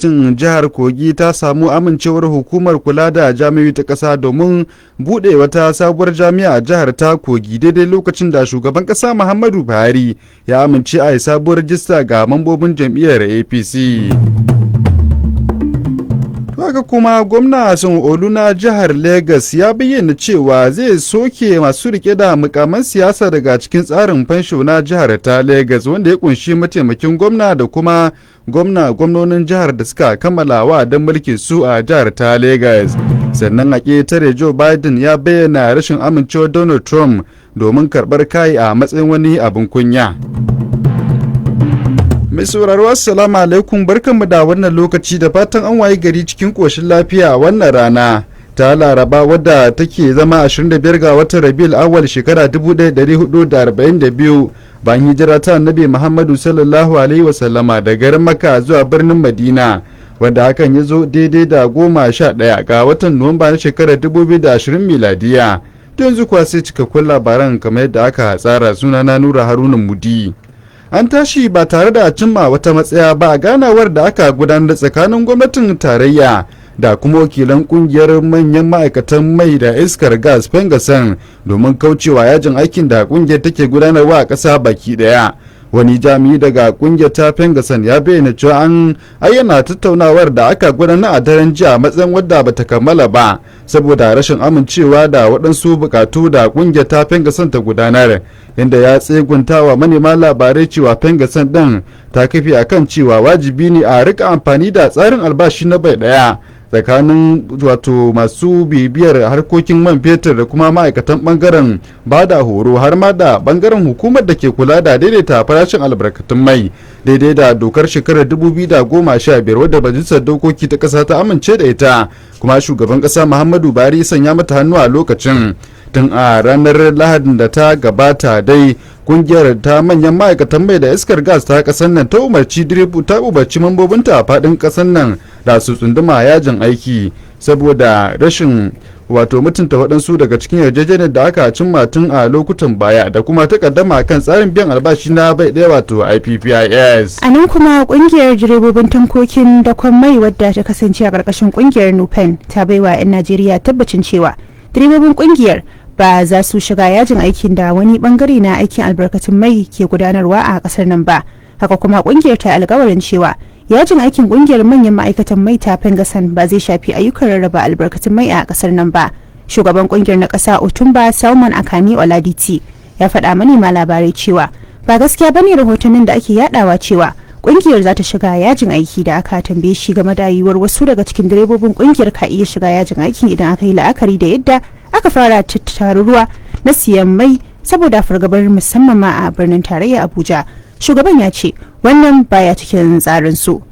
gwamnatin jihar Kogi ta samu amincewar hukumar kula da jami'o'i ta ƙasa domin buɗe wata sabuwar jami'a a jihar ta Kogi daidai lokacin da shugaban ƙasa Muhammadu Buhari ya amince a yi sabuwar rajista ga mambobin jam'iyyar APC. Haka kuma gwamna Sanwo-Olu na jihar Legas ya bayyana cewa zai soke masu rike da mukaman siyasa daga cikin tsarin fansho na jihar ta Legas, wanda ya kunshi mataimakin gwamna da kuma gwamnonin jihar da suka kammala wa'adin mulkin su a jihar ta Legas. Sannan a ƙetare Joe Biden ya bayyana rashin amincewar Donald Trump domin karɓar kai a matsayin wani abin kunya. Mai sauraro assalamu alaikum, barkanmu da wannan lokaci da fatan an waye gari cikin koshin lafiya a wannan rana ta Laraba wadda take zama 25 ga watan Rabiul Awwal shekara 1442 bayan hijira ta Annabi Muhammadu sallallahu alaihi wasallama daga garin Makka zuwa birnin Madina, wanda hakan ya zo daidai da 11 ga watan Nuwamba na shekarar 2020 miladiya. Yanzu kuwa sai cikakkun labaran kamar yadda aka tsara. Sunana Nura Haruna Mudi. An tashi ba tare da cimma wata matsaya ba a ganawar da aka gudanar tsakanin gwamnatin tarayya da kuma wakilan kungiyar manyan ma'aikatan mai da iskar gas Pengasan domin kaucewa yajin aikin da kungiyar take gudanarwa a ƙasa baki daya. Wani jami'i daga kungiyar ta Pengasan ya bayyana cewa an ayyana tattaunawar da aka gudanar a daren jiya matsayin wadda bata kammala ba saboda rashin amincewa da waɗansu bukatu da kungiyar ta Pengasan ta gudanar, inda ya tsegunta wa manema labarai cewa Pengasan ɗin ta kafi akan cewa wajibi ne a rika amfani da tsarin albashi na bai ɗaya tsakanin wato masu bibiyar harkokin man fetur da kuma ma'aikatan bangaren bada horo har ma da bangaren hukumar da ke kula da daidaita farashin albarkatun mai daidai da dokar shekarar 2015 wadda majalisar dokoki ta kasa ta amince da ita, kuma shugaban kasa Muhammadu Buhari sanya mata hannu a lokacin. Tun a ranar Lahadin da ta gabata dai kungiyar ta manyan ma'aikatan mai da iskar gas ta kasar nan ta umarci mambobinta a fadin kasar nan da su tsunduma yajin aiki saboda rashin wato mutunta waɗansu daga cikin yarjejeniyar da aka cimma tun a lokutan baya da kuma takaddama kan tsarin biyan albashi na bai ɗaya wato IPPIS. A nan kuma kungiyar direbobin tankokin dakon mai wadda ta kasance a ƙarƙashin kungiyar Nupen ta baiwa 'yan Najeriya tabbacin cewa direbobin kungiyar ba za su shiga yajin aikin da wani bangare na aikin albarkatun mai ke gudanarwa a kasar nan ba. Haka kuma kungiyar ta alkawarin cewa yajin aikin kungiyar manyan ma'aikatan mai ta Pengasan ba zai shafi ayyukan rarraba albarkatun mai a kasar nan ba. Shugaban kungiyar na kasa Otumba Salman Akani Oladiti ya faɗa manema labarai cewa ba gaskiya bane rahotannin da ake yadawa cewa kungiyar za ta shiga yajin aiki da aka tambaye shi game da yiwuwar wasu daga cikin direbobin kungiyar ka iya shiga yajin aikin idan aka yi la'akari da yadda aka fara tattaruwa na siyan mai saboda fargabar musamman ma a birnin tarayya Abuja. Shugaban ya ce wannan baya cikin tsarin su.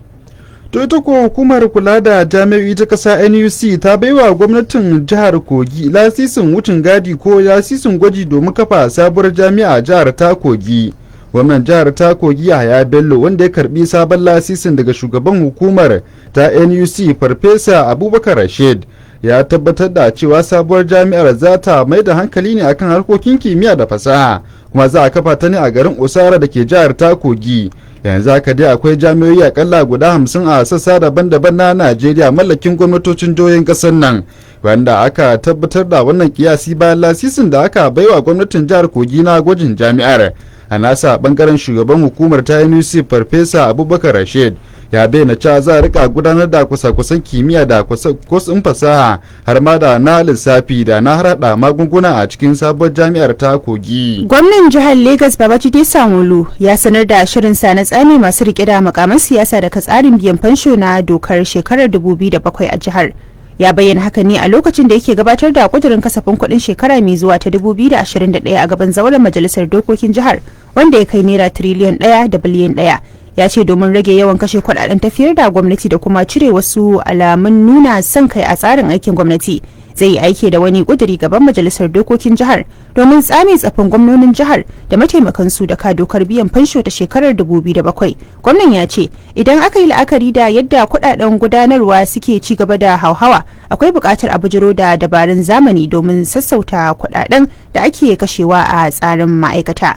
To ita ko hukumar kula da jami'o'i ta ƙasa NUC ta baiwa gwamnatin jihar Kogi lasisin wucin gadi ko lasisin gwaji domin kafa sabuwar jami'a a jihar ta Kogi. Gwamnan jihar ta Kogi Yahaya Bello, wanda ya karbi sabon lasisin daga shugaban hukumar ta NUC Farfesa Abubakar Rashid, ya tabbatar da cewa sabuwar jami'ar za ta mai da hankali ne akan harkokin kimiyya da fasaha, kuma za a kafa ta ne a garin Usara da ke jihar ta Kogi. Yanzu haka dai akwai jami'o'i akalla guda 50 a sassa daban-daban na Najeriya mallakin gwamnatocin jihohin kasar nan, wanda aka tabbatar da wannan kiyasi bayan lasisin da aka baiwa gwamnatin jihar Kogi na gwajin jami'ar. A nasa bangaren shugaban hukumar ta NUC Farfesa Abubakar Rashid ya bayyana cewa za a rika gudanar da kusa-kusan kimiyya da kusan fasaha har ma da na lissafi da na harada magunguna a cikin sabuwar jami'ar ta Kogi. Gwamnan jihar Legas Babajide Sanwo-Olu ya sanar da shirinsa na tsami masu rike da makaman siyasa daga tsarin biyan fansho na dokar shekarar 2007 a jihar. Ya bayyana haka ne a lokacin da yake gabatar da kudirin kasafin kuɗin shekara mai zuwa ta 2021 a gaban zauren majalisar dokokin jihar, wanda ya kai naira tiriliyan 1 da biliyan 1. Ya ce domin rage yawan kashe kudaden tafiyar da gwamnati da kuma cire wasu alamun nuna son kai a tsarin aikin gwamnati, zai yi aiki da wani kuduri gaban majalisar dokokin jihar domin tsame tsafin gwamnonin jihar da mataimakansu da ka dokar biyan fansho ta shekarar 2007. Gwamnan ya ce idan aka yi la'akari da yadda kudaden gudanarwa suke ci gaba da hauhawa, akwai buƙatar a bujiro da dabarun zamani domin sassauta kudaden da ake kashewa a tsarin ma'aikata.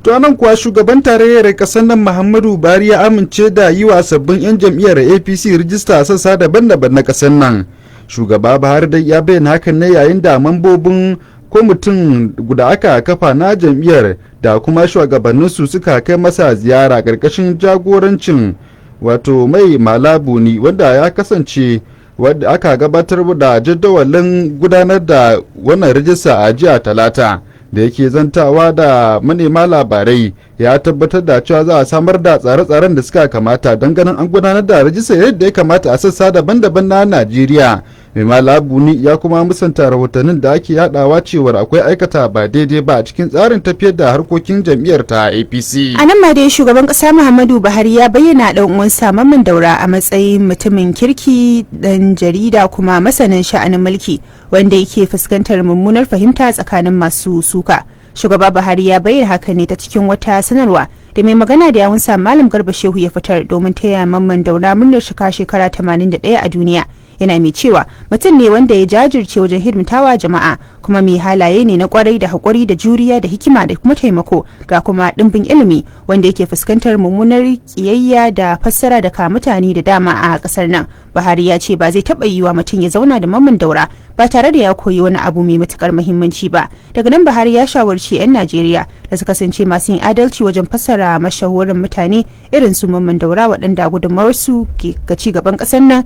To anan kuwa shugaban tarayyar kasar nan Muhammadu Buhari ya amince da yi wa sabbin 'yan jam'iyyar APC rijista a sassa daban-daban na kasar nan. Shugaba Buhari dai ya bayyana hakan ne yayin da mambobin kwamitin da aka kafa na jam'iyyar da kuma shugabanninsu suka kai masa ziyara ƙarƙashin jagorancin wato mai malabuni wanda ya kasance wadda aka gabatar da jadawalin gudanar da wannan rijista a jiya talata. Da yake zantawa da manema labarai ya tabbatar da cewa za a samar da tsare-tsaren da suka kamata don ganin an gudanar da rajista yadda ya kamata a sassa daban-daban na Najeriya. Mai malabuni ya kuma musanta rahotannin da ake yadawa cewar akwai aikata ba daidai ba a cikin tsarin tafiyar da harkokin jam'iyyar ta APC. A nan ma dai shugaban kasa Muhammadu Buhari ya bayyana dan uwansa Mamman Daura a matsayin mutumin kirki, dan jarida kuma masanin sha'anin mulki wanda yake fuskantar mummunar fahimta tsakanin masu suka. Shugaba Buhari ya bayyana haka ne ta cikin wata sanarwa da mai magana da yawunsa Malam Garba Shehu ya fitar domin taya Mamman Daura murnar shekara 81 a duniya. Yana mai cewa mutum ne wanda ya jajirce wajen hidimtawa jama'a kuma mai halaye ne na kwarai da haƙuri da juriya da hikima da kuma taimako ga kuma ɗimbin ilimi wanda yake fuskantar mummunar kiyayya da fassara daga mutane da dama a ƙasar nan. Buhari ya ce ba zai taɓa yiwa mutum ya zauna da Mamman Daura ba tare da ya koyi wani abu mai matukar muhimmanci ba. Daga nan Buhari ya shawarci 'yan Najeriya da su kasance masu yin adalci wajen fassara mashahuran mutane irin su Mamman Daura waɗanda gudunmawarsu ga ci gaban ƙasar nan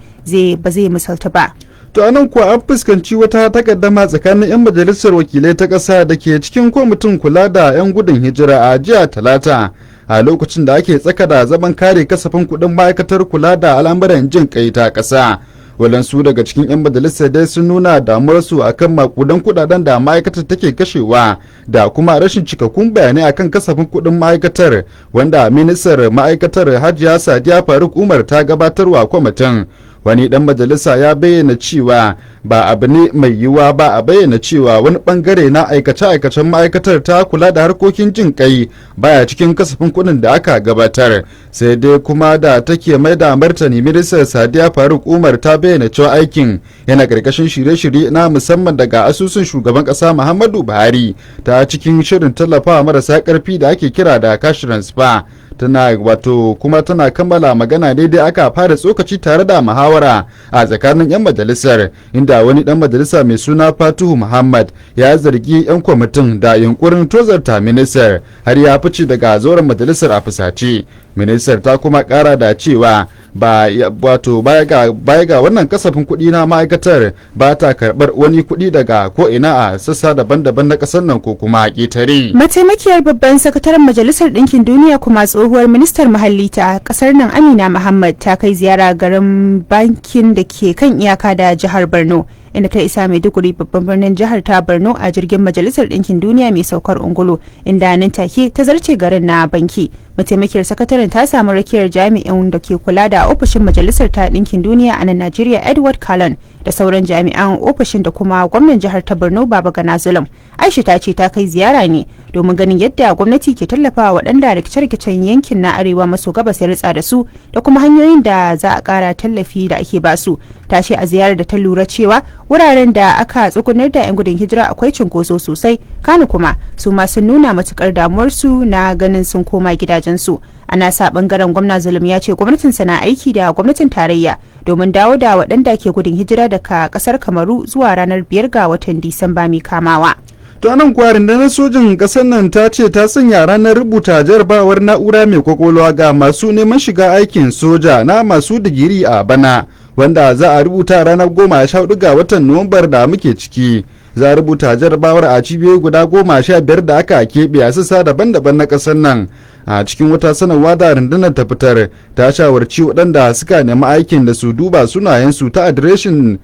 ba zai misalta ba. To anan kuwa an fuskanci wata takaddama tsakanin 'yan majalisar wakilai ta ƙasa da ke cikin kwamitin kula da 'yan gudun hijira a jiya talata a lokacin da ake tsaka da zaman kare kasafin kuɗin ma'aikatar kula da al'amuran jin kai ta ƙasa. Walansu daga cikin 'yan majalisar dai sun nuna damuwarsu akan makudan kudaden da ma'aikatar take kashewa da kuma rashin cikakkun bayanai akan kasafin kuɗin ma'aikatar wanda ministar ma'aikatar Hajiya Sadiya Faruk Umar ta gabatarwa kwamitin. Wani dan majalisa ya bayyana cewa ba abu ne mai yiwuwa ba a bayyana cewa wani bangare na aikace-aikacen ma'aikatar ta kula da harkokin jin kai baya cikin kasafin kuɗin da aka gabatar. Sai dai kuma da take mai da martani ministar Sadiya Faruk Umar ta bayyana cewa aikin yana karkashin shirye-shirye na musamman daga asusun shugaban kasa Muhammadu Buhari ta cikin shirin tallafawa marasa karfi da ake kira da cash transfer. Tana kammala magana daidai aka fara tsokaci tare da muhawara a tsakanin 'yan majalisar inda wani dan majalisa mai suna Fatuhu Muhammad ya zargi 'yan kwamitin da yunkurin tozarta ministar har ya fice daga zauren majalisar a fusace. Ministar ta kuma kara da cewa baya ga wannan kasafin kuɗi na ma'aikatar ba ta karɓar wani kuɗi daga ko'ina a sassa daban-daban na ƙasar nan ko kuma ƙetare. Mataimakiyar babban sakataren Majalisar Ɗinkin Duniya kuma tsohuwar ministar muhalli ta ƙasar nan Amina Muhammad ta kai ziyara garin bankin da ke kan iyaka da jihar Borno. Inda ta isa Maiduguri babban birnin jihar ta Borno a jirgin Majalisar Ɗinkin Duniya mai saukar ungulu inda nan take ta zarce garin na banki. Mataimakiyar sakataren ta samu rakiyar jami'in da ke kula da ofishin Majalisar ta Ɗinkin Duniya a nan Najeriya Edward Cullen da sauran jami'an ofishin da kuma gwamnan jihar ta Borno Babagana Zulum. Aisha ta ce ta kai ziyara ne domin ganin yadda gwamnati ke tallafawa waɗanda rikice-rikicen yankin na arewa maso gabas ya ritsa da su da kuma hanyoyin da za a ƙara tallafi da ake basu. Ta ce a ziyarar da ta lura cewa wuraren da aka tsugunar da 'yan gudun hijira akwai cunkoso sosai, kano kuma su ma sun nuna matukar damuwarsu na ganin sun koma gidajensu. A nasa bangaren gwamna Zulum ya ce gwamnatinsa na aiki da gwamnatin tarayya domin dawo da waɗanda ke gudun hijira daga ƙasar Kamaru zuwa ranar 5 ga watan Disamba mai kamawa. To nan kuwa rundunar sojin ƙasar nan ta ce ta sanya ranar rubuta jarabawar na'ura mai kwakwalwa ga masu neman shiga aikin soja na masu digiri a bana wanda za a rubuta ranar 14 ga watan Nuwambar da muke ciki. Za a rubuta jarabawar a cibiyoyi guda 15 da aka keɓe a sassa daban-daban na ƙasar nan. A cikin wata sanarwa da rundunar ta fitar ta shawarci waɗanda suka nemi aikin da su duba sunayensu ta adireshin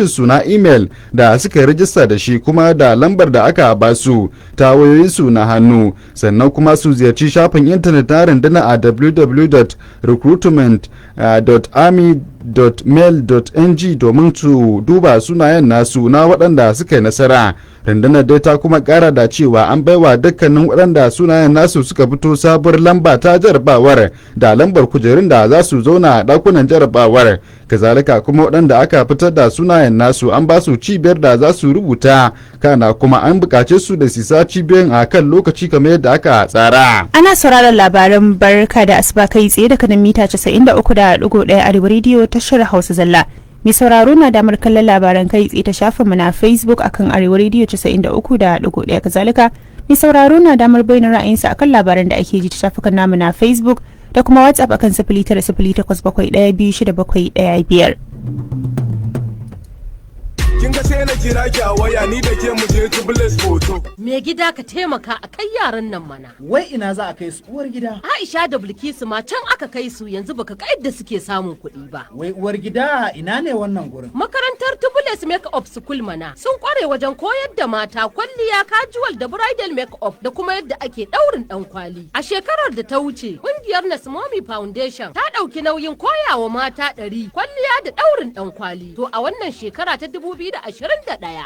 su na imel da suka rijista da shi kuma da lambar da aka ba su ta wayoyinsu na hannu, sannan kuma su ziyarci shafin intanet na rundunar a www.recruitment.army www.mail.ng domin su duba sunayen nasu na waɗanda suka yi nasara. Rundunar dai ta kuma ƙara da cewa an baiwa dukkanin waɗanda sunayen nasu suka fito sabuwar lamba ta jarabawar da lambar kujerun da za su zauna a ɗakunan jarabawar. Kazalika kuma waɗanda aka fitar da sunayen nasu an ba su cibiyar da za su rubuta, kana kuma an buƙace su da sisa cibiyoyin a kan lokaci kamar yadda aka tsara. Ana sauraron labaran barka da asuba kai tsaye daga nan mita 93.1 Arewa rediyo tashar Hausa Zalla. Mai sauraro na damar kallon labaran kai tsaye ta shafinmu na Facebook akan Arewa rediyo 93.1. Kazalika mai sauraro na damar bayyana ra'ayinsa akan labaran da ake ji ta shafukan namu na Facebook da kuma WhatsApp akan 0908712715. Kin ga sai na kira ki a waya ni da ke mu je Tubeless Photo. Me gida ka taimaka a kai yaran nan mana. Wai ina za a kai su uwar gida? Aisha da Bilkisu ma can aka kai su yanzu baka ga yadda suke samun kuɗi ba. Wai uwar gida ina ne wannan gurin? Makarantar Tubeless Make-up School mana sun kware wajen koyar da mata kwalliya, casual da bridal make-up da kuma yadda ake ɗaurin ɗan kwali. A shekarar da ta wuce ƙungiyar Nasmomi Foundation ta ɗauki nauyin koyawa mata 100 kwalliya da ɗaurin ɗan kwali. To a wannan shekara ta 2021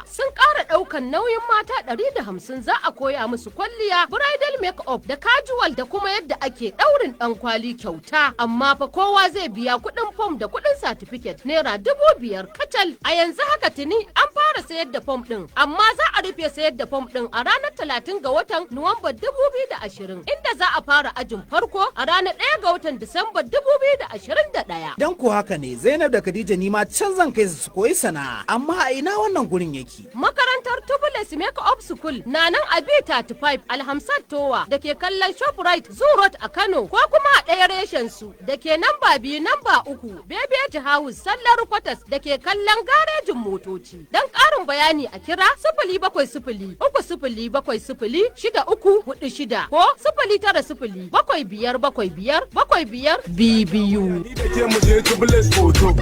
sun ƙara ɗaukan nauyin mata 150 za a koya musu kwalliya, bridal make-up da casual da kuma yadda ake ɗaurin ɗan kwali kyauta, amma fa kowa zai biya kuɗin fom da kuɗin certificate naira 5,000 kacal. A yanzu haka tuni an fara sayar da fom ɗin, amma za a rufe sayar da fom ɗin a ranar 30 ga watan Nuwamba 2020 inda za a fara ajin farko a ranar 1 ga watan Disamba 2021. Dan ko haka ne Zainab da Khadija ni ma can zan kai su koyi sana'a, amma a ina wannan gurin yake? Makarantar Tubeless Make-up School na nan a B35 Alhamsat Towa da ke kallon Shoprite Zoo Road a Kano, ko kuma a ɗaya reshen su da ke namba 2 namba 3 Bebeji House Sallar Kwatas da ke kallon garejin motoci. Don ƙarin bayani a kira 070-3070-6346 ko 090-7575-7522. Ni da ke mu je Tubeless Photo.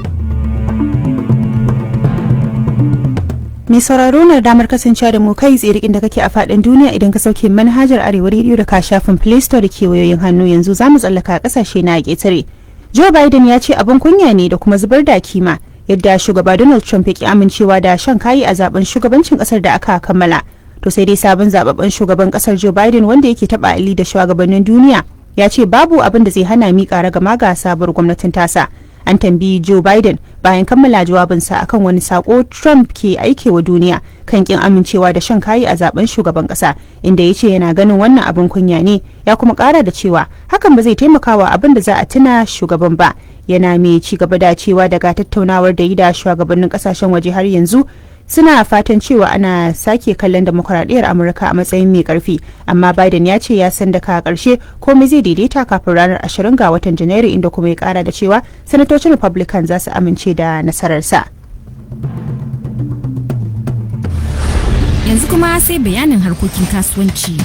Mai sauraro na damar kasancewa da mu kai tsaye inda kake a faɗin duniya idan ka sauke manhajar Arewa rediyo da ka shafin Play Store da kewayoyin hannu. Yanzu za mu tsallaka ƙasashe na ƙetare. Joe Biden ya ce abin kunya ne da kuma zubar da kima yadda shugaba Donald Trump ya ki amincewa da shan kayi a zaben shugabancin ƙasar da aka kammala. To sai dai sabon zababben shugaban ƙasar Joe Biden wanda yake taɓa ali da shugabannin duniya ya ce babu abin da zai hana miƙa ragama ga sabuwar gwamnatin tasa. An tambayi Joe Biden bayan kammala jawabinsa akan wani sako Trump ke aikewa duniya kan kin amincewa da shan kayi a zaben shugaban kasa, inda ya ce yana ganin wannan abin kunya ne, ya kuma kara da cewa hakan ba zai taimakawa abin da za a tuna shugaban ba. Yana mai ci gaba da cewa daga tattaunawar da yi da shugabannin kasashen waje har yanzu suna fatan cewa ana sake kallon demokuraɗiyyar Amurka a matsayin mai karfi, amma Biden ya ce ya san daga karshe komai zai daidaita kafin ranar 20 ga watan Janairu, inda kuma ya kara da cewa sanatocin Republican za su amince da nasararsa. Yanzu kuma sai bayanin harkokin kasuwanci.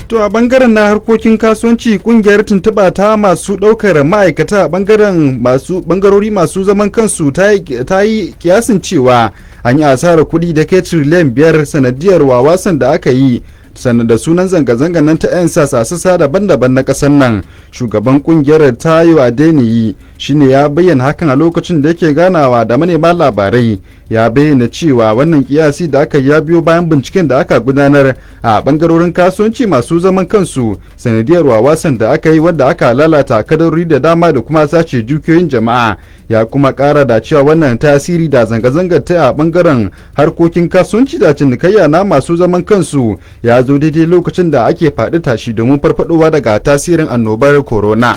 To a bangaren na harkokin kasuwanci, kungiyar tuntuɓa ta masu ɗaukar ma'aikata a bangarori masu zaman kansu ta yi kiyasin cewa an yi asarar kuɗi da kai tiriliyan 5 sanadiyar wawasan da aka yi sannan da sunan zanga-zanga nan ta 'yan sassa daban-daban na ƙasar nan. Shugaban kungiyar Tayo Adeniyi shine ya bayyana hakan a lokacin da yake ganawa da manema labarai. Ya bayyana cewa wannan kiyasi da aka ya biyo bayan binciken da aka gudanar a bangarorin kasuwanci masu zaman kansu sanadiyar wawasan da aka yi wanda aka lalata kadarori da dama da kuma sace dukiyoyin jama'a. Ya kuma kara da cewa wannan tasiri da zanga-zangar ta a bangaren harkokin kasuwanci da cinikayya na masu zaman kansu ya zo daidai lokacin da ake faɗi tashi domin farfadowa daga tasirin annobar corona.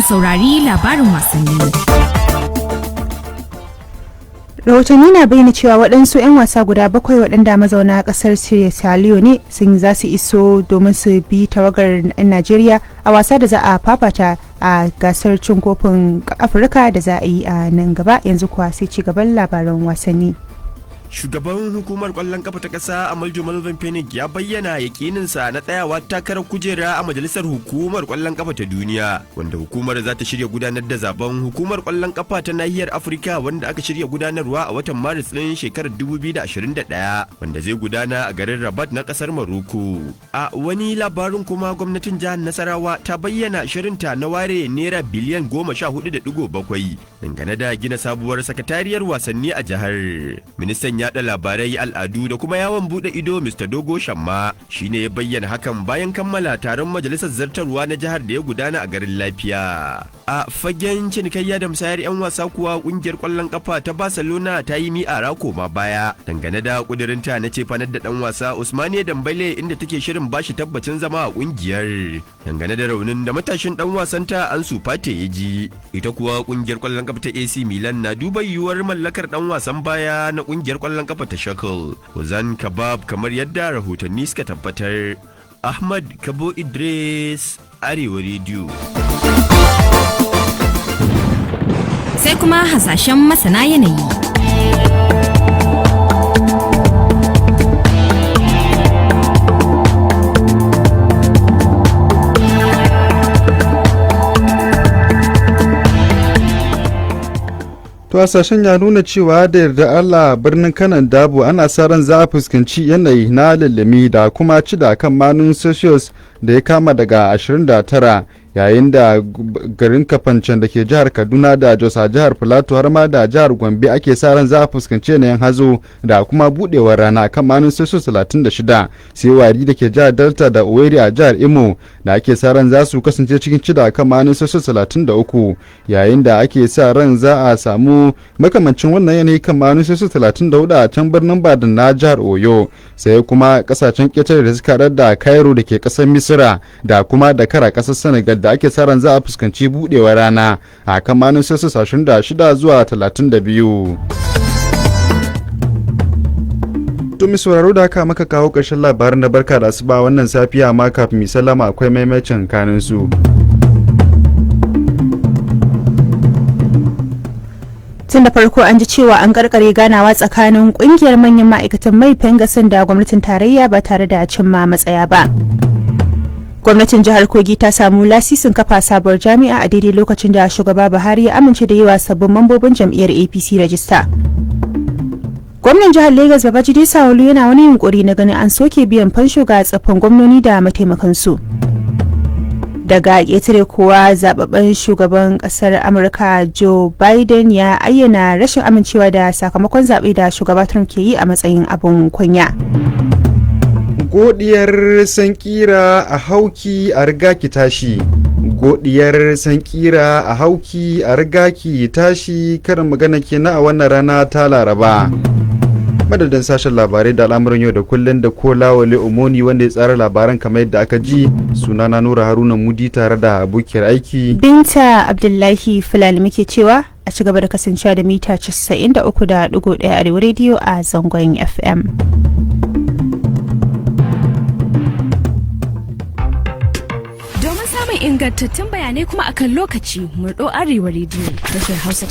Saurari labarin wasanni. Rahotanni na bayyana cewa waɗansu 'yan wasa guda 7 waɗanda mazauna ƙasar Sierra Leone sun za su iso domin su bi tawagar 'yan Najeriya a wasa da za a fafata a gasar cin kofin Afirka da za a yi a nan gaba. Yanzu kuwa sai ci gaban labaran wasanni. Shugaban hukumar kwallon kafa ta ƙasa Amaljo Malvin Penick ya bayyana yakininsa na tsayawa takarar kujera a majalisar hukumar kwallon kafa ta duniya, wanda hukumar za ta shirya gudanar da zaben hukumar kwallon kafa ta nahiyar Afirka wanda aka shirya gudanarwa a watan Maris ɗin shekarar 2021, wanda zai gudana a garin Rabat na ƙasar Morocco. A wani labarin kuma gwamnatin jihar Nasarawa ta bayyana shirinta na ware naira biliyan 14.7 dangane da gina sabuwar sakatariyar wasanni a jihar. Ministan yaɗa labarai, al'adu da kuma yawon buɗe ido Mr. Dogo Shamma shine ya bayyana hakan bayan kammala taron majalisar zartarwa na jihar da ya gudana a garin Lafiya. A fagen cinikayya da musayar 'yan wasa kuwa ƙungiyar ƙwallon ƙafa ta Barcelona ta yi mi'ara koma baya dangane da ƙudurinta na cefanar da ɗan wasa Ousmane Dembele, inda take shirin bashi tabbacin zama a ƙungiyar dangane da raunin da matashin ɗan wasanta Ansu Fati ya ji. Ita kuwa ƙungiyar ƙwallon ƙafa ta AC Milan na duba yiwuwar mallakar ɗan wasan baya na ƙungiyar ƙwallon ƙafa ta Shakhtar Ozan Kabab, kamar yadda rahotanni suka tabbatar. Ahmad Kabo Idris, Arewa Radio. Sai kuma hasashen masana yanayi. To hasashen ya nuna cewa da yarda Allah birnin Kanan Dabo ana sa ran za a fuskanci yanayi na lallami da kuma cida kan manun Celsius da ya kama daga 29, yayin da garin Kafancan da ke jihar Kaduna da Jos a jihar Filato har ma da jihar Gombe ake sa ran za a fuskanci yanayin hazo da kuma budewar rana kan manun Celsius 36, sai Wari da ke jihar Delta da Owerri a jihar Imo da ake sa ran za su kasance cikin cida kan manun Celsius 33, yayin da ake sa ran za a samu makamancin wannan yanayi kan manun Celsius 34 a can birnin Badin na jihar Oyo, sai kuma kasashen ƙetare da suka haɗar da Cairo da ke ƙasar Misira da kuma Dakar a ƙasar Senegal da ake sa ran za a fuskanci budewar rana a kan manun Celsius 26 zuwa 32. To mi sauraro da haka maka kawo ƙarshen labarin da barka da asuba wannan safiya, amma kafin mi sallama akwai maimacin kanin su. Tun da farko an ji cewa an karkare ganawa tsakanin kungiyar manyan ma'aikatan mai Pengasin da gwamnatin tarayya ba tare da cimma matsaya ba. Gwamnatin jihar Kogi ta samu lasisin kafa sabuwar jami'a a daidai lokacin da shugaba Buhari ya amince da yi wa sabbin mambobin jam'iyyar APC rajista. Gwamnan jihar Lagos Babajide Sanwo-Olu yana wani yunkuri na ganin an soke biyan fansho ga tsoffin gwamnoni da mataimakansu. Daga ƙetare kuwa zababben shugaban ƙasar Amurka Joe Biden ya ayyana rashin amincewa da sakamakon zaɓe da shugaba Trump ke yi a matsayin abin kunya. Godiyar sankira a hauki a riga ki tashi. Godiyar sankira a hauki a riga ki tashi, karin magana kenan a wannan rana ta Laraba. Madadin sashen labarai da al'amuran yau da kullun da Kola Wale Omoni wanda ya tsara labaran kamar yadda aka ji, sunana Nura Haruna Mudi tare da abokiyar aiki Binta Abdullahi Fulani muke cewa a ci gaba da kasancewa da mita 93.1 Arewa Radio a zangon FM. Domin samun ingantattun bayanai kuma akan lokaci, murɗo Arewa Radio da Hausa ta